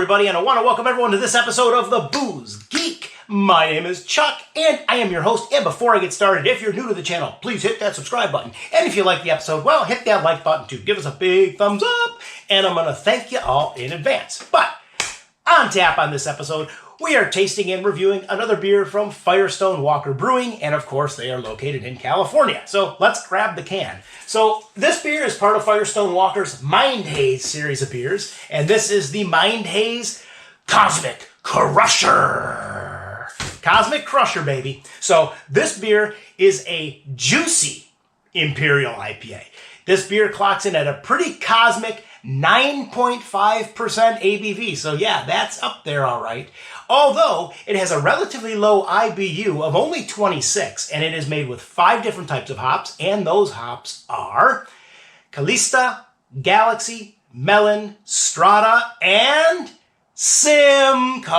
everybody, and I want to welcome everyone to this episode of the Booze Geek. My name is Chuck, and I am your host. And before I get started, if you're new to the channel, please hit that subscribe button. And if you like the episode, well, hit that like button too. Give us a big thumbs up, and I'm going to thank you all in advance. But on tap on this episode, we are tasting and reviewing another beer from FIRESTONE Walker Brewing, and of course, they are located in California. So let's grab the can. So this beer is part of FIRESTONE Walker's Mind Haze series of beers, and this is the Mind Haze Cosmic Crusher. Cosmic Crusher, baby. So this beer is a juicy Imperial IPA. This beer clocks in at a pretty cosmic 9.5% ABV. So yeah, that's up there all right. Although it has a relatively low IBU of only 26, and it is made with 5 different types of hops, and those hops are Calista, Galaxy, Melon, Strata, and Simcoe.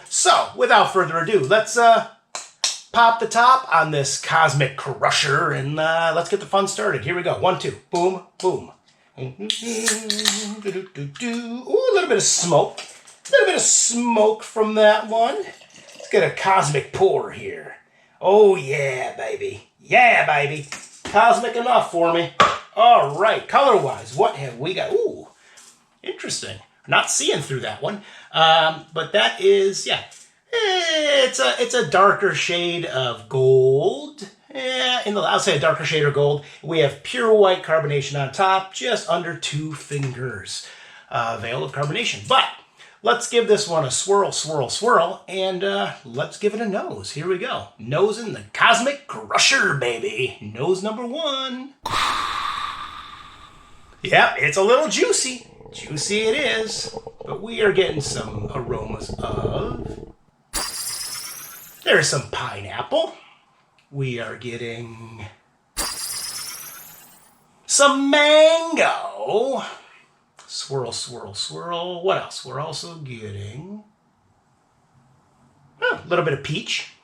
So without further ado, let's pop the top on this Cosmic Crusher, and let's get the fun started. Here we go. 1, 2. Boom, boom. Ooh, a little bit of smoke. A little bit of smoke from that one. Let's get a cosmic pour here. Oh, yeah, baby. Yeah, baby. Cosmic enough for me. All right, color-wise, what have we got? Ooh, interesting. Not seeing through that one. But that is, yeah, it's a darker shade of gold. Yeah, I'll say a darker shade of gold. We have pure white carbonation on top, just under 2 fingers veil of carbonation. But let's give this one a swirl, swirl, swirl, and let's give it a nose. Here we go. Nose in the Cosmic Crusher, baby. Nose number 1. Yep, it's a little juicy. Juicy it is. But we are getting some aromas of... There's some pineapple. We are getting some mango. Swirl, swirl, swirl. What else? We're also getting a little bit of peach.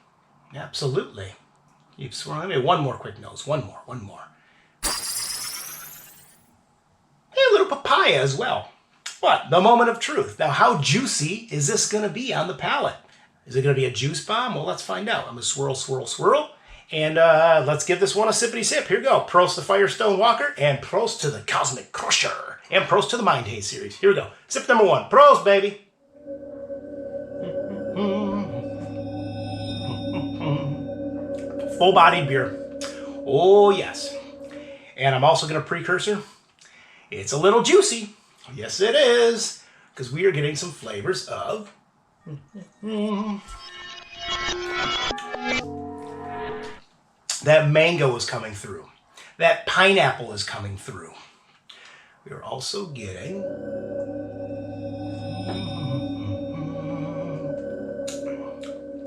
Absolutely. Keep swirling. Maybe one more quick nose. One more. And a little papaya as well. What? The moment of truth. Now, how juicy is this going to be on the palate? Is it going to be a juice bomb? Well, let's find out. I'm going to swirl, swirl, swirl. And let's give this one a sippity sip. Here we go. Prost to FIRESTONE Walker, and prost to the Cosmic Crusher, and prost to the Mind Haze series. Here we go. Sip number 1. Prost, baby. Full-bodied beer. Oh, yes. And I'm also going to precursor. It's a little juicy. Yes, it is. Because we are getting some flavors of... That mango is coming through. That pineapple is coming through. We are also getting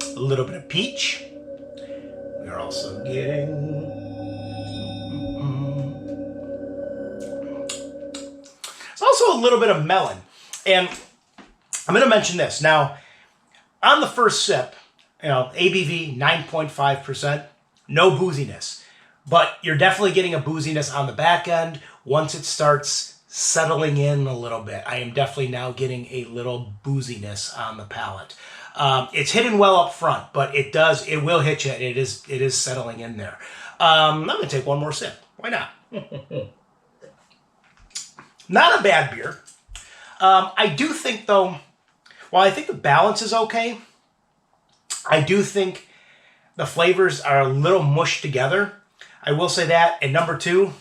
a little bit of peach. We are also getting it's also a little bit of melon. And I'm going to mention this. Now, on the first sip, ABV 9.5%. No booziness, but you're definitely getting a booziness on the back end once it starts settling in a little bit. I am definitely now getting a little booziness on the palate. It's hidden well up front, but it will hit you. It is settling in there. I'm going to take one more sip. Why not? Not a bad beer. I do think, though, while I think the balance is okay, I do think the flavors are a little mushed together. I will say that. And number 2,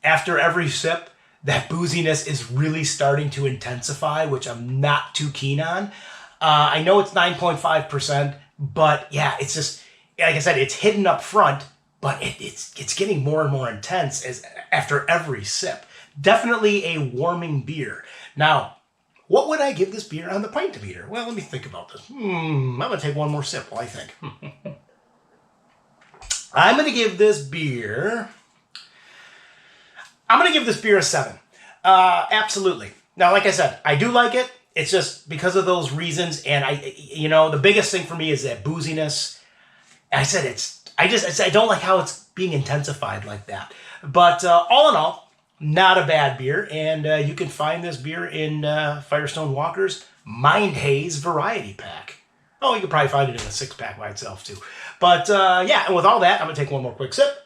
after every sip, that booziness is really starting to intensify, which I'm not too keen on. I know it's 9.5%, but yeah, it's just, like I said, it's hidden up front, but it's getting more and more intense after every sip. Definitely a warming beer. Now, what would I give this beer on the pint meter? Well, let me think about this. I'm going to take one more sip while I think. I'm going to give this beer a 7. Absolutely. Now, like I said, I do like it. It's just because of those reasons. And the biggest thing for me is that booziness. I said I don't like how it's being intensified like that. But all in all, Not a bad beer, and you can find this beer in Firestone Walker's Mind Haze Variety Pack. Oh, you can probably find it in a 6-pack by itself, too. But, yeah, and with all that, I'm going to take one more quick sip.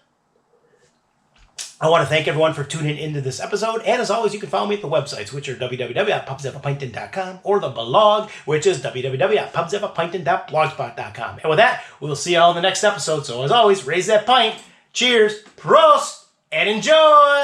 I want to thank everyone for tuning into this episode, and as always, you can follow me at the websites, which are www.pubsavapinton.com, or the blog, which is www.pubsavapinton.blogspot.com. And with that, we'll see you all in the next episode. So as always, raise that pint, cheers, prost, and enjoy!